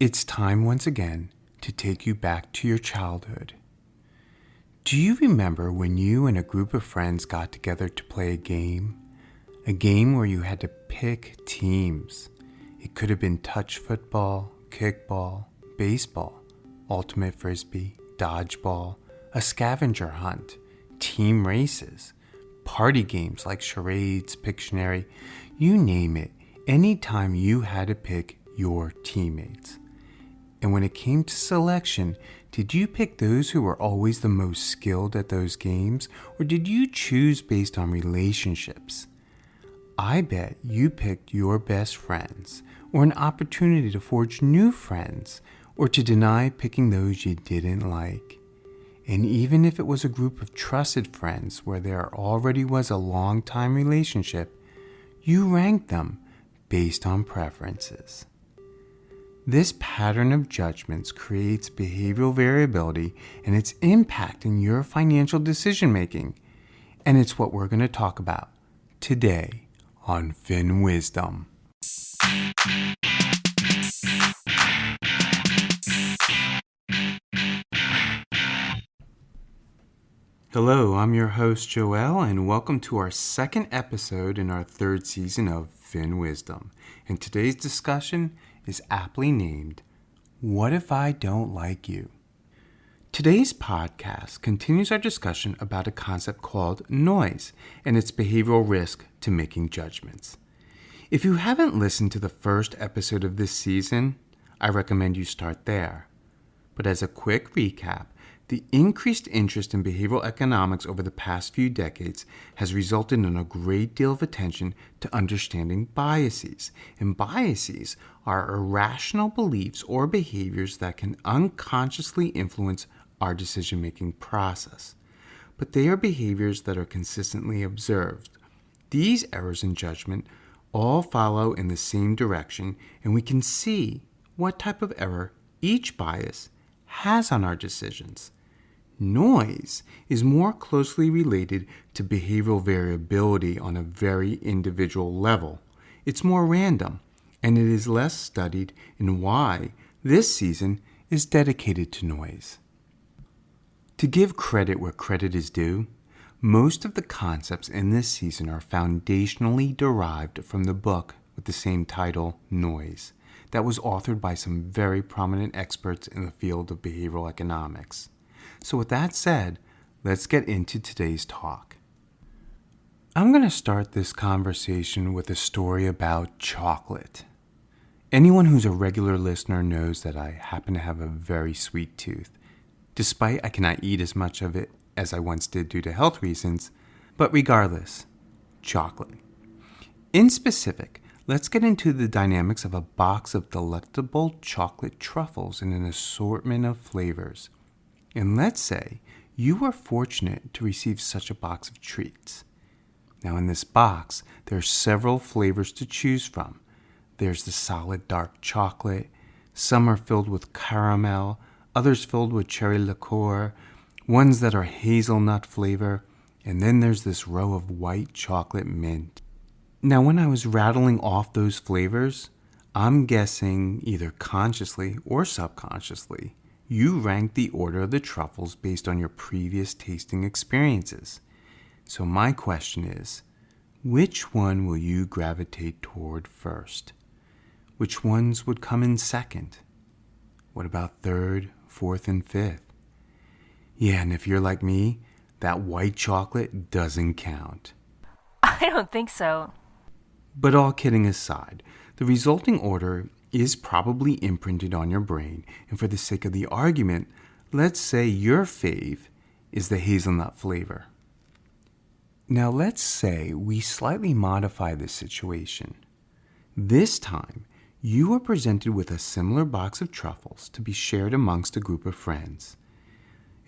It's time once again to take you back to your childhood. Do you remember when you and a group of friends got together to play a game? A game where you had to pick teams. It could have been touch football, kickball, baseball, ultimate frisbee, dodgeball, a scavenger hunt, team races, party games like charades, Pictionary, you name it, anytime you had to pick your teammates. And when it came to selection, did you pick those who were always the most skilled at those games, or did you choose based on relationships? I bet you picked your best friends, or an opportunity to forge new friends, or to deny picking those you didn't like. And even if it was a group of trusted friends where there already was a long-time relationship, you ranked them based on preferences. This pattern of judgments creates behavioral variability and its impact in your financial decision-making. And it's what we're going to talk about today on FinWizdom. Hello, I'm your host Joel, and welcome to our second episode in our third season of FinWizdom. And today's discussion is aptly named, What If I Don't Like You? Today's podcast continues our discussion about a concept called noise and its behavioral risk to making judgments. If you haven't listened to the first episode of this season, I recommend you start there. But as a quick recap, the increased interest in behavioral economics over the past few decades has resulted in a great deal of attention to understanding biases. And biases are irrational beliefs or behaviors that can unconsciously influence our decision-making process. But they are behaviors that are consistently observed. These errors in judgment all follow in the same direction, and we can see what type of error each bias has on our decisions. Noise is more closely related to behavioral variability on a very individual level. It's more random, and it is less studied in why this season is dedicated to noise. To give credit where credit is due, most of the concepts in this season are foundationally derived from the book with the same title, Noise, that was authored by some very prominent experts in the field of behavioral economics. So with that said, let's get into today's talk. I'm going to start this conversation with a story about chocolate. Anyone who's a regular listener knows that I happen to have a very sweet tooth. Despite I cannot eat as much of it as I once did due to health reasons, but regardless, chocolate. In specific, let's get into the dynamics of a box of delectable chocolate truffles in an assortment of flavors. And let's say you were fortunate to receive such a box of treats. Now in this box, there are several flavors to choose from. There's the solid dark chocolate, some are filled with caramel, others filled with cherry liqueur, ones that are hazelnut flavor, and then there's this row of white chocolate mint. Now when I was rattling off those flavors, I'm guessing either consciously or subconsciously, you ranked the order of the truffles based on your previous tasting experiences. So my question is, which one will you gravitate toward first? Which ones would come in second? What about third, fourth, and fifth? Yeah, and if you're like me, that white chocolate doesn't count. I don't think so. But all kidding aside, the resulting order is probably imprinted on your brain, and for the sake of the argument, let's say your fave is the hazelnut flavor. Now let's say we slightly modify this situation. This time, you are presented with a similar box of truffles to be shared amongst a group of friends.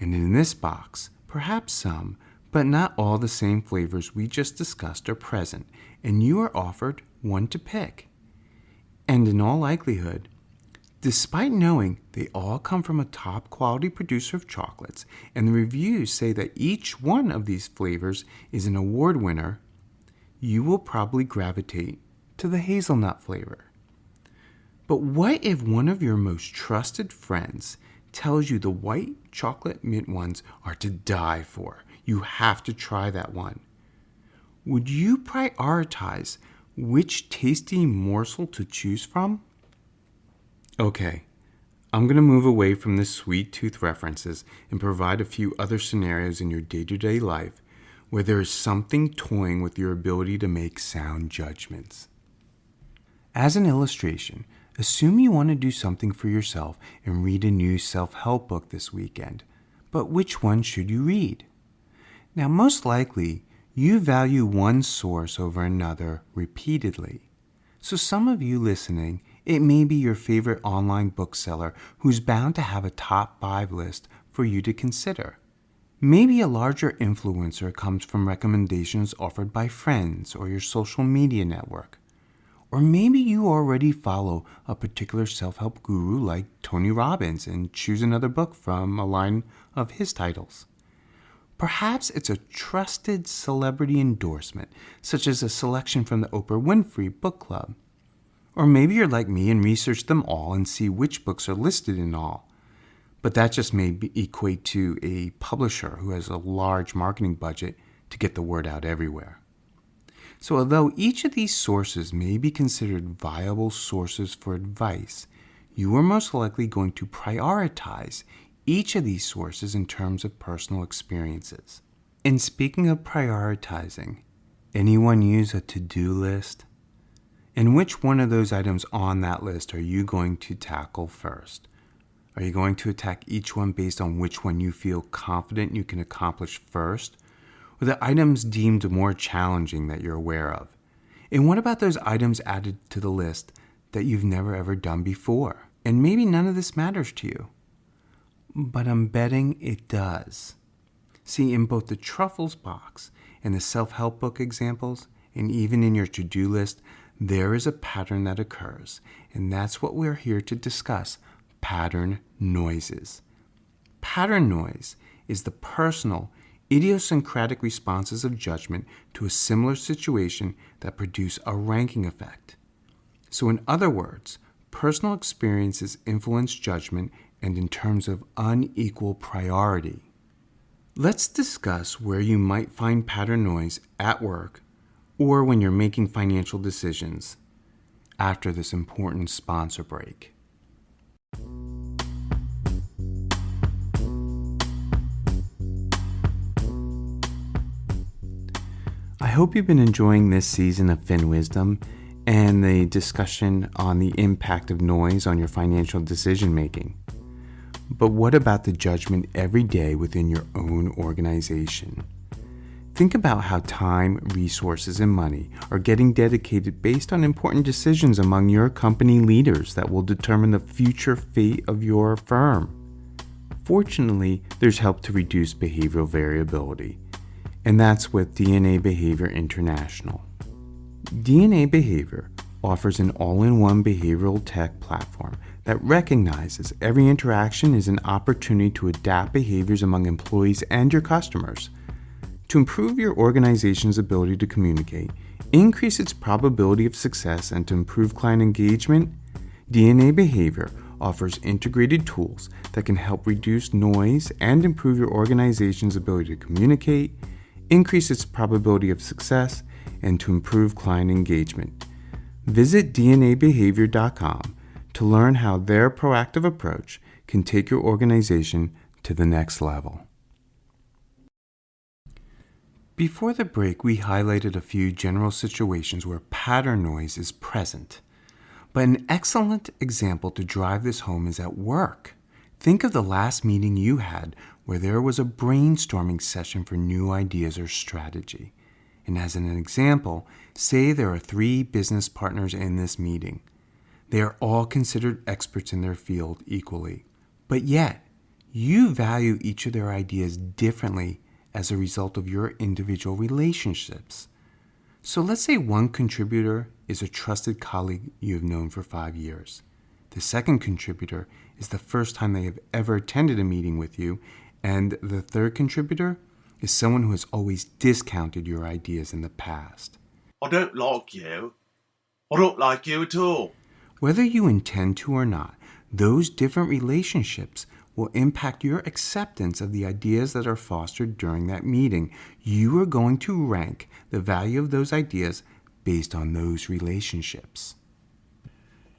And in this box, perhaps some, but not all the same flavors we just discussed are present, and you are offered one to pick. And in all likelihood, despite knowing they all come from a top quality producer of chocolates, and the reviews say that each one of these flavors is an award winner, you will probably gravitate to the hazelnut flavor. But what if one of your most trusted friends tells you the white chocolate mint ones are to die for? You have to try that one. Would you prioritize which tasty morsel to choose from? Okay, I'm going to move away from the sweet tooth references and provide a few other scenarios in your day-to-day life where there is something toying with your ability to make sound judgments. As an illustration, assume you want to do something for yourself and read a new self-help book this weekend. But which one should you read? Now, most likely, you value one source over another repeatedly. So some of you listening, it may be your favorite online bookseller who's bound to have a top 5 list for you to consider. Maybe a larger influencer comes from recommendations offered by friends or your social media network. Or maybe you already follow a particular self-help guru like Tony Robbins and choose another book from a line of his titles. Perhaps it's a trusted celebrity endorsement, such as a selection from the Oprah Winfrey Book Club. Or maybe you're like me and research them all and see which books are listed in all. But that just may equate to a publisher who has a large marketing budget to get the word out everywhere. So although each of these sources may be considered viable sources for advice, you are most likely going to prioritize each of these sources in terms of personal experiences. And speaking of prioritizing, anyone use a to-do list? And which one of those items on that list are you going to tackle first? Are you going to attack each one based on which one you feel confident you can accomplish first? Or the items deemed more challenging that you're aware of? And what about those items added to the list that you've never ever done before? And maybe none of this matters to you. But I'm betting it does. See, in both the Truffles box and the self-help book examples, and even in your to-do list, there is a pattern that occurs. And that's what we're here to discuss, pattern noises. Pattern noise is the personal, idiosyncratic responses of judgment to a similar situation that produce a ranking effect. So in other words, personal experiences influence judgment and in terms of unequal priority. Let's discuss where you might find pattern noise at work or when you're making financial decisions after this important sponsor break. I hope you've been enjoying this season of FinWizdom and the discussion on the impact of noise on your financial decision making. But what about the judgment every day within your own organization? Think about how time, resources, and money are getting dedicated based on important decisions among your company leaders that will determine the future fate of your firm. Fortunately, there's help to reduce behavioral variability, and that's with DNA Behavior International. DNA Behavior offers an all-in-one behavioral tech platform that recognizes every interaction is an opportunity to adapt behaviors among employees and your customers. To improve your organization's ability to communicate, increase its probability of success, and to improve client engagement, DNA Behavior offers integrated tools that can help reduce noise and improve your organization's ability to communicate, increase its probability of success, and to improve client engagement. Visit dnabehavior.com to learn how their proactive approach can take your organization to the next level. Before the break, we highlighted a few general situations where pattern noise is present. But an excellent example to drive this home is at work. Think of the last meeting you had where there was a brainstorming session for new ideas or strategy. And as an example, say there are 3 business partners in this meeting. They are all considered experts in their field equally. But yet, you value each of their ideas differently as a result of your individual relationships. So let's say one contributor is a trusted colleague you have known for 5 years. The second contributor is the first time they have ever attended a meeting with you, and the third contributor is someone who has always discounted your ideas in the past. I don't like you. I don't like you at all. Whether you intend to or not, those different relationships will impact your acceptance of the ideas that are fostered during that meeting. You are going to rank the value of those ideas based on those relationships.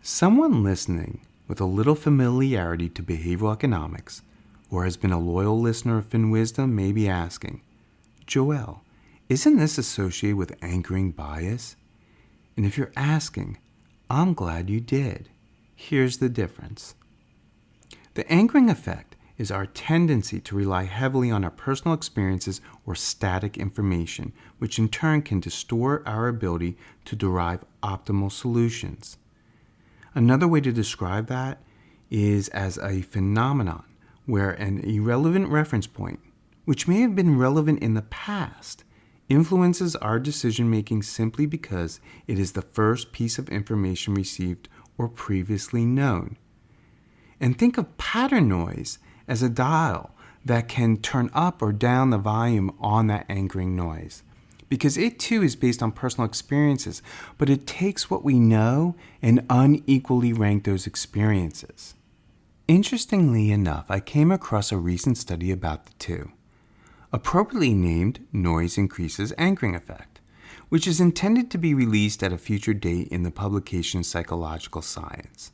Someone listening with a little familiarity to behavioral economics or has been a loyal listener of FinWizdom may be asking, Joel, isn't this associated with anchoring bias? And if you're asking, I'm glad you did. Here's the difference. The anchoring effect is our tendency to rely heavily on our personal experiences or static information, which in turn can distort our ability to derive optimal solutions. Another way to describe that is as a phenomenon where an irrelevant reference point, which may have been relevant in the past, influences our decision-making simply because it is the first piece of information received or previously known. And think of pattern noise as a dial that can turn up or down the volume on that anchoring noise, because it too is based on personal experiences, but it takes what we know and unequally rank those experiences. Interestingly enough, I came across a recent study about the two, appropriately named Noise Increases Anchoring Effect, which is intended to be released at a future date in the publication Psychological Science.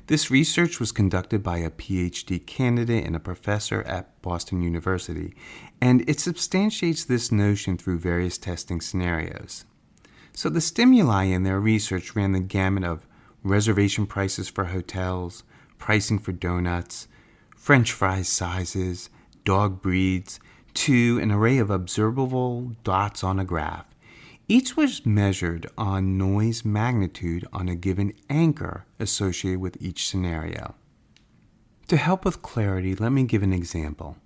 This research was conducted by a PhD candidate and a professor at Boston University, and it substantiates this notion through various testing scenarios. So the stimuli in their research ran the gamut of reservation prices for hotels, pricing for donuts, French fries sizes, dog breeds, to an array of observable dots on a graph. Each was measured on noise magnitude on a given anchor associated with each scenario. To help with clarity, let me give an example.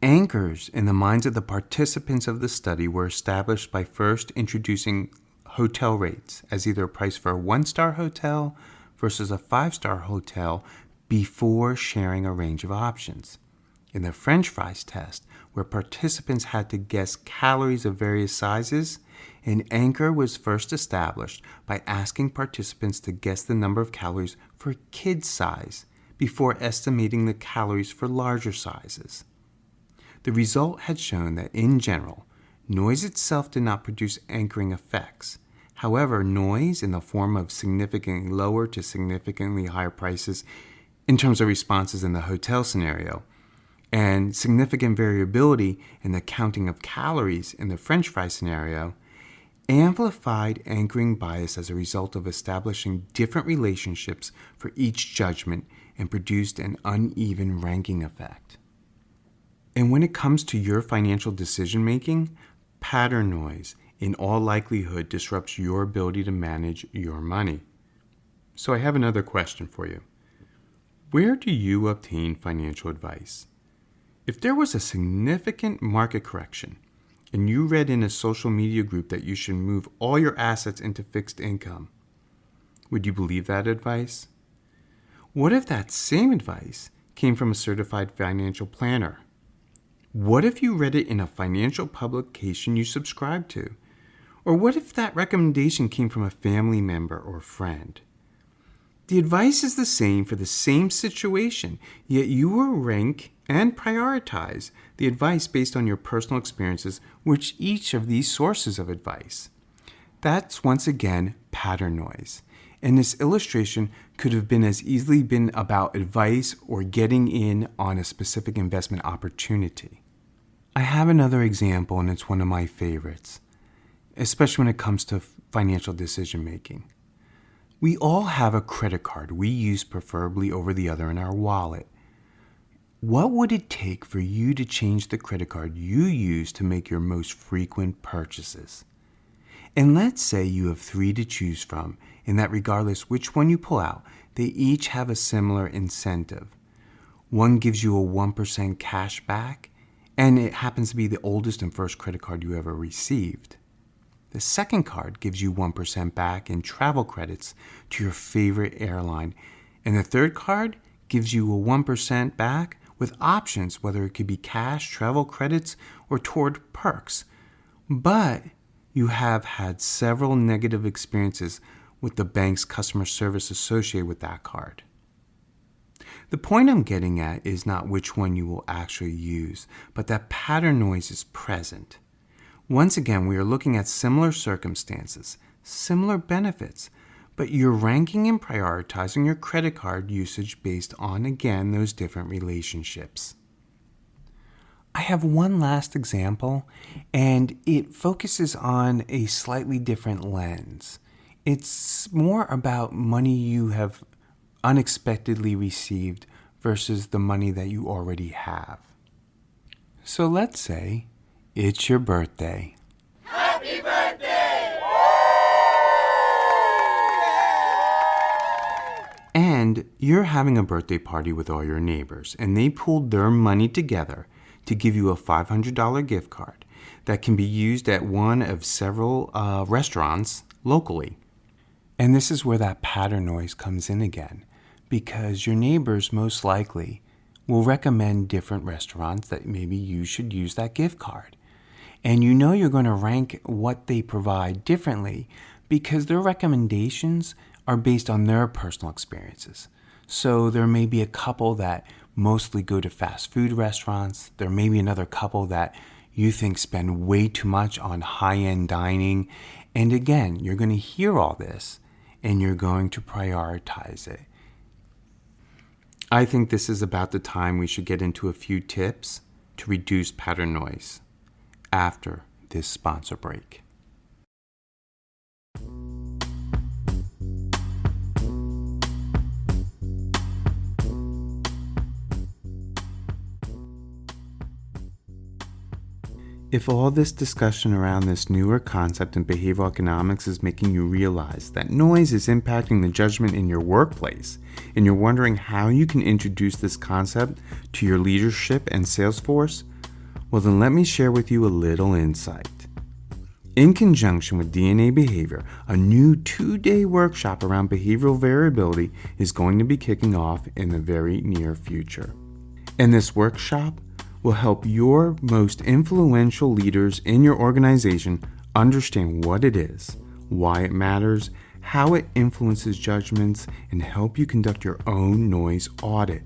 Anchors in the minds of the participants of the study were established by first introducing hotel rates as either a price for a 1-star hotel versus a 5-star hotel before sharing a range of options. In the French fries test, where participants had to guess calories of various sizes, an anchor was first established by asking participants to guess the number of calories for a kid size before estimating the calories for larger sizes. The result had shown that, in general, noise itself did not produce anchoring effects. However, noise in the form of significantly lower to significantly higher prices in terms of responses in the hotel scenario, and significant variability in the counting of calories in the French fry scenario, amplified anchoring bias as a result of establishing different relationships for each judgment and produced an uneven ranking effect. And when it comes to your financial decision-making, pattern noise in all likelihood disrupts your ability to manage your money. So I have another question for you. Where do you obtain financial advice? If there was a significant market correction and you read in a social media group that you should move all your assets into fixed income, would you believe that advice? What if that same advice came from a certified financial planner? What if you read it in a financial publication you subscribe to? Or what if that recommendation came from a family member or friend? The advice is the same for the same situation, yet you will rank and prioritize the advice based on your personal experiences with each of these sources of advice. That's once again pattern noise. And this illustration could have been as easily been about advice or getting in on a specific investment opportunity. I have another example, and it's one of my favorites, especially when it comes to financial decision making. We all have a credit card we use preferably over the other in our wallet. What would it take for you to change the credit card you use to make your most frequent purchases? And let's say you have 3 to choose from, and that regardless which one you pull out, they each have a similar incentive. One gives you a 1% cash back, and it happens to be the oldest and first credit card you ever received. The second card gives you 1% back in travel credits to your favorite airline, and the third card gives you a 1% back with options, whether it could be cash, travel credits, or toward perks. But you have had several negative experiences with the bank's customer service associated with that card. The point I'm getting at is not which one you will actually use, but that pattern noise is present. Once again, we are looking at similar circumstances, similar benefits, but you're ranking and prioritizing your credit card usage based on, again, those different relationships. I have one last example, and it focuses on a slightly different lens. It's more about money you have unexpectedly received versus the money that you already have. So let's say it's your birthday. Happy birthday! And you're having a birthday party with all your neighbors, and they pooled their money together to give you a $500 gift card that can be used at one of several restaurants locally. And this is where that pattern noise comes in again, because your neighbors most likely will recommend different restaurants that maybe you should use that gift card. And you know you're going to rank what they provide differently because their recommendations are based on their personal experiences. So there may be a couple that mostly go to fast food restaurants. There may be another couple that you think spend way too much on high-end dining. And again, you're going to hear all this and you're going to prioritize it. I think this is about the time we should get into a few tips to reduce pattern noise after this sponsor break. If all this discussion around this newer concept in behavioral economics is making you realize that noise is impacting the judgment in your workplace, and you're wondering how you can introduce this concept to your leadership and sales force, well then let me share with you a little insight. In conjunction with DNA Behavior, a new 2-day workshop around behavioral variability is going to be kicking off in the very near future. And this workshop will help your most influential leaders in your organization understand what it is, why it matters, how it influences judgments, and help you conduct your own noise audit,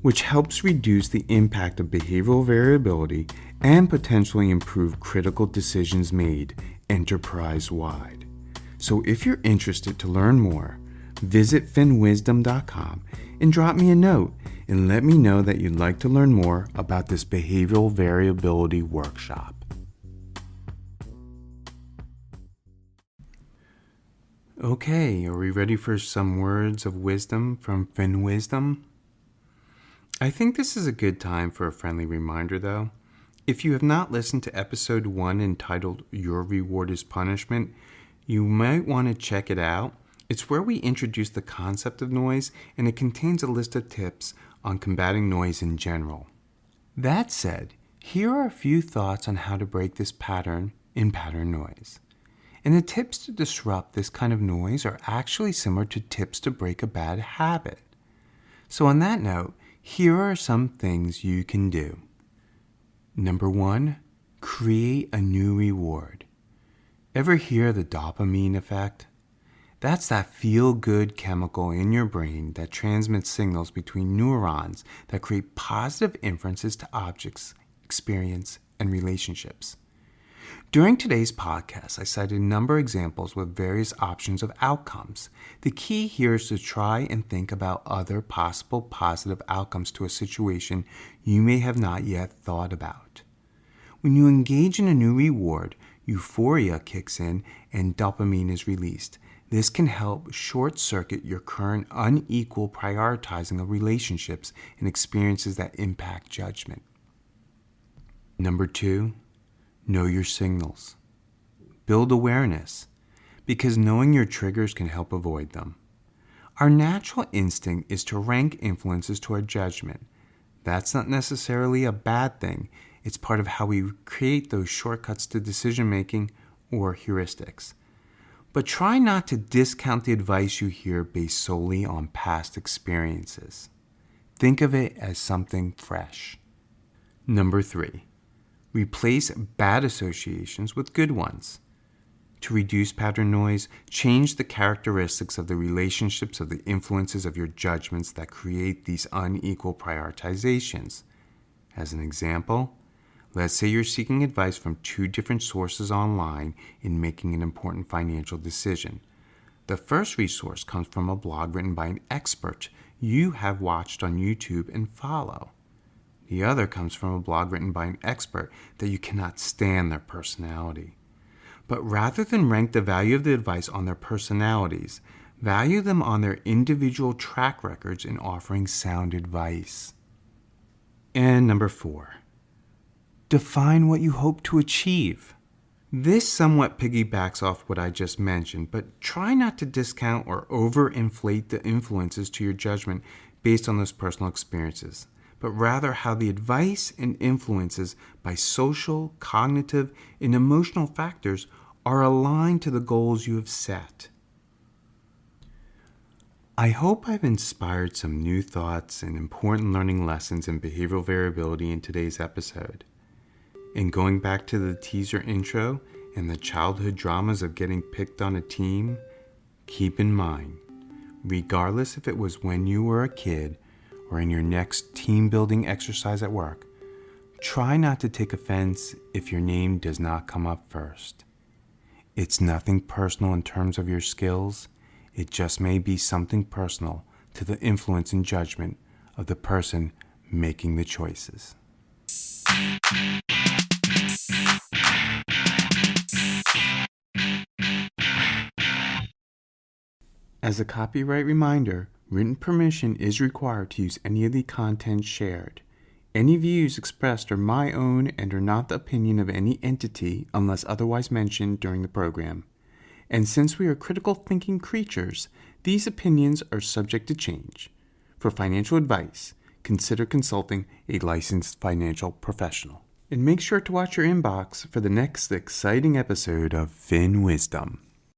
which helps reduce the impact of behavioral variability and potentially improve critical decisions made enterprise-wide. So if you're interested to learn more, visit FinWizdom.com and drop me a note and let me know that you'd like to learn more about this behavioral variability workshop. Okay, are we ready for some words of wisdom from FinWizdom? I think this is a good time for a friendly reminder though. If you have not listened to episode 1 entitled Your Reward is Punishment, you might want to check it out. It's where we introduce the concept of noise, and it contains a list of tips on combating noise in general. That said, here are a few thoughts on how to break this pattern in pattern noise. And the tips to disrupt this kind of noise are actually similar to tips to break a bad habit. So on that note, here are some things you can do. Number 1, create a new reward. Ever hear the dopamine effect? That's that feel-good chemical in your brain that transmits signals between neurons that create positive inferences to objects, experience, and relationships. During today's podcast, I cited a number of examples with various options of outcomes. The key here is to try and think about other possible positive outcomes to a situation you may have not yet thought about. When you engage in a new reward, euphoria kicks in and dopamine is released. This can help short-circuit your current unequal prioritizing of relationships and experiences that impact judgment. Number 2, know your signals. Build awareness, because knowing your triggers can help avoid them. Our natural instinct is to rank influences to our judgment. That's not necessarily a bad thing. It's part of how we create those shortcuts to decision-making or heuristics. But try not to discount the advice you hear based solely on past experiences. Think of it as something fresh. Number 3, replace bad associations with good ones. To reduce pattern noise, change the characteristics of the relationships of the influences of your judgments that create these unequal prioritizations. As an example, let's say you're seeking advice from two different sources online in making an important financial decision. The first resource comes from a blog written by an expert you have watched on YouTube and follow. The other comes from a blog written by an expert that you cannot stand their personality. But rather than rank the value of the advice on their personalities, value them on their individual track records in offering sound advice. And number 4, define what you hope to achieve. This somewhat piggybacks off what I just mentioned, but try not to discount or overinflate the influences to your judgment based on those personal experiences, but rather how the advice and influences by social, cognitive, and emotional factors are aligned to the goals you have set. I hope I've inspired some new thoughts and important learning lessons in behavioral variability in today's episode. And going back to the teaser intro and the childhood dramas of getting picked on a team, keep in mind, regardless if it was when you were a kid or in your next team building exercise at work, try not to take offense if your name does not come up first. It's nothing personal in terms of your skills. It just may be something personal to the influence and judgment of the person making the choices. As a copyright reminder, written permission is required to use any of the content shared. Any views expressed are my own and are not the opinion of any entity unless otherwise mentioned during the program. And since we are critical thinking creatures, these opinions are subject to change. For financial advice, consider consulting a licensed financial professional. And make sure to watch your inbox for the next exciting episode of FinWizdom.